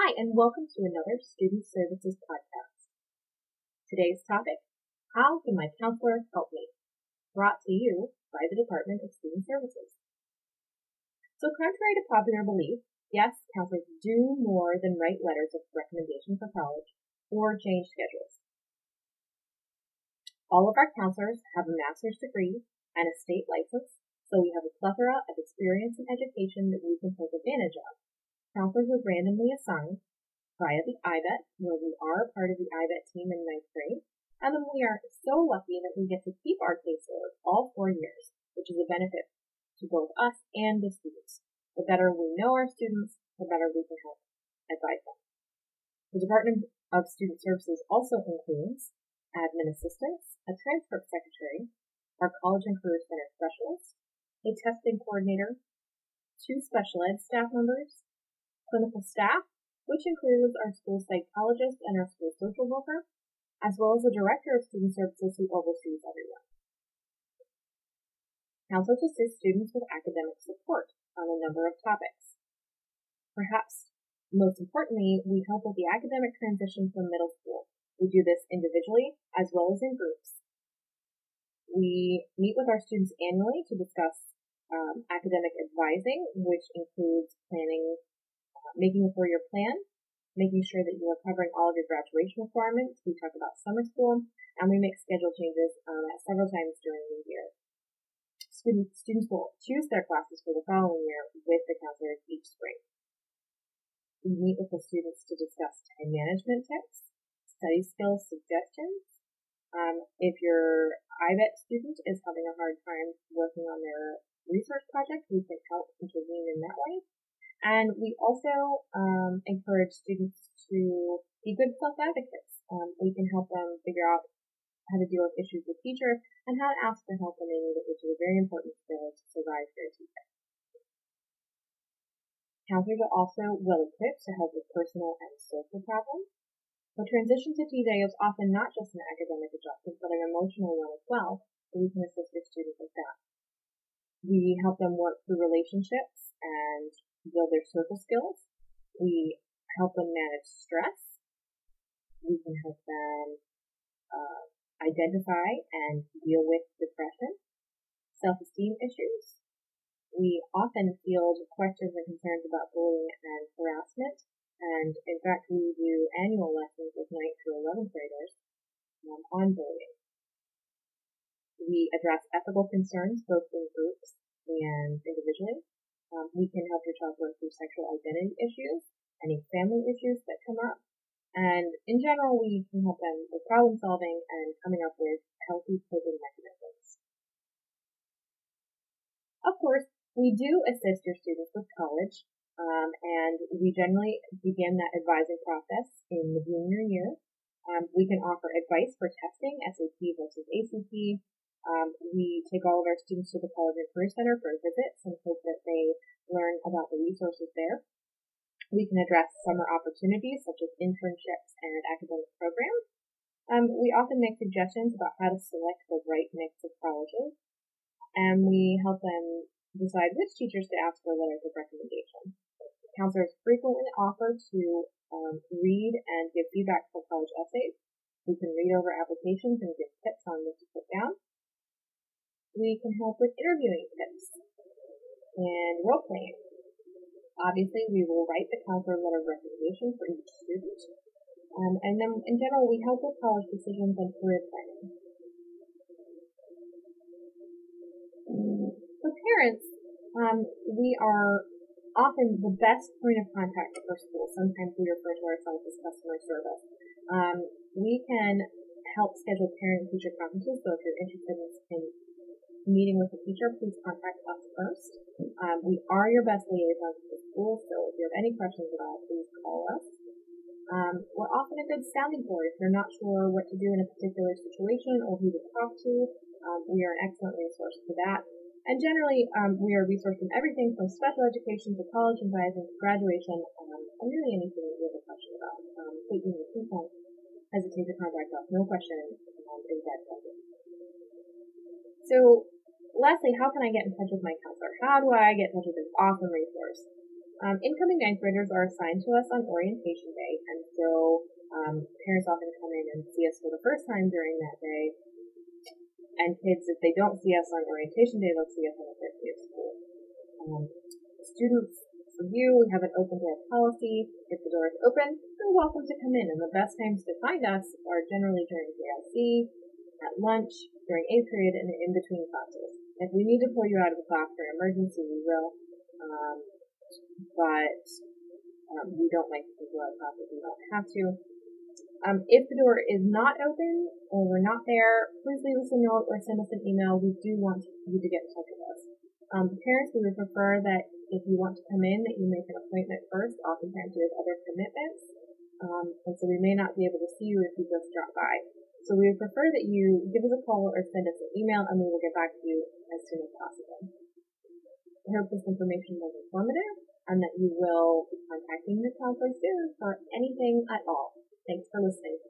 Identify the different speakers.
Speaker 1: Hi, and welcome to another Student Services podcast. Today's topic, how can my counselor help me? Brought to you by the Department of Student Services. So contrary to popular belief, yes, counselors do more than write letters of recommendation for college or change schedules. All of our counselors have a master's degree and a state license, so we have a plethora of experience and education that we can take advantage of. Counselors are randomly assigned via the IBET, where we are a part of the IBET team in 9th grade, and then we are so lucky that we get to keep our caseload all 4 years, which is a benefit to both us and the students. The better we know our students, the better we can help advise them. The Department of Student Services also includes admin assistants, a transcript secretary, our College and Career Center specialist, a testing coordinator, 2 special ed staff members, clinical staff, which includes our school psychologist and our school social worker, as well as the director of student services who oversees everyone. Counselors assist students with academic support on a number of topics. Perhaps most importantly, we help with the academic transition from middle school. We do this individually as well as in groups. We meet with our students annually to discuss academic advising, which includes planning, making a 4-year plan, making sure that you are covering all of your graduation requirements. We talk about summer school, and we make schedule changes several times during the year. Students will choose their classes for the following year with the counselors each spring. We meet with the students to discuss time management tips, study skills suggestions. If your IBET student is having a hard time working on their research project, we can help intervene in that way. And we also encourage students to be good self-advocates. We can help them figure out how to deal with issues with teachers and how to ask for help when they need it, which is a very important skill to survive their teacher. Counselors are also well equipped to help with personal and social problems. The transition to TJ is often not just an academic adjustment, but an emotional one as well, so we can assist your students with that. We help them work through relationships and build their social skills. We help them manage stress. We can help them identify and deal with depression, self-esteem issues. We often field questions and concerns about bullying and harassment, and in fact we do annual lessons with 9th through 11th graders on bullying. We address ethical concerns both in groups and individually. We can help your child work through sexual identity issues, any family issues that come up, and in general, we can help them with problem solving and coming up with healthy coping mechanisms. Of course, we do assist your students with college, and we generally begin that advising process in the junior year. We can offer advice for testing, SAT versus ACT. We take all of our students to the College and Career Center for visits and hope that they learn about the resources there. We can address summer opportunities such as internships and academic programs. We often make suggestions about how to select the right mix of colleges, and we help them decide which teachers to ask for letters of recommendation. Counselors frequently offer to read and give feedback for college essays. We can read over applications and give tips on what to put down. We can help with interviewing tips and role playing. Obviously, we will write the counselor letter of recommendation for each student. And then, in general, we help with college decisions and career planning. For parents, we are often the best point of contact for schools. Sometimes we refer to ourselves as customer service. We can help schedule parent-teacher conferences, so if you're interested in meeting with a teacher, please contact us first. We are your best liaison to the school, so if you have any questions at all, please call us. We're often a good sounding board if you're not sure what to do in a particular situation or who to talk to. We are an excellent resource for that. And generally, we are a resource in everything from special education to college advising to graduation, and really anything that you have a question about. Please don't hesitate to contact us. No question is that question. So, lastly, how can I get in touch with my counselor? How do I get in touch with this awesome resource? Incoming ninth graders are assigned to us on orientation day, and so parents often come in and see us for the first time during that day. And kids, if they don't see us on orientation day, they'll see us on the first day of school. Students, for you, we have an open door policy. If the door is open, you're welcome to come in, and the best times to find us are generally during JLC, at lunch, during A period, and in between classes. If we need to pull you out of the class for an emergency, we will. But we don't like to pull you out of class if we don't have to. If the door is not open or we're not there, please leave us a note or send us an email. We do want you to get in touch with us. Parents, we would prefer that if you want to come in, that you make an appointment first. Oftentimes we have other commitments, and so we may not be able to see you if you just drop by. So we would prefer that you give us a call or send us an email, and we will get back to you as soon as possible. I hope this information was informative and that you will be contacting your counselor soon for anything at all. Thanks for listening.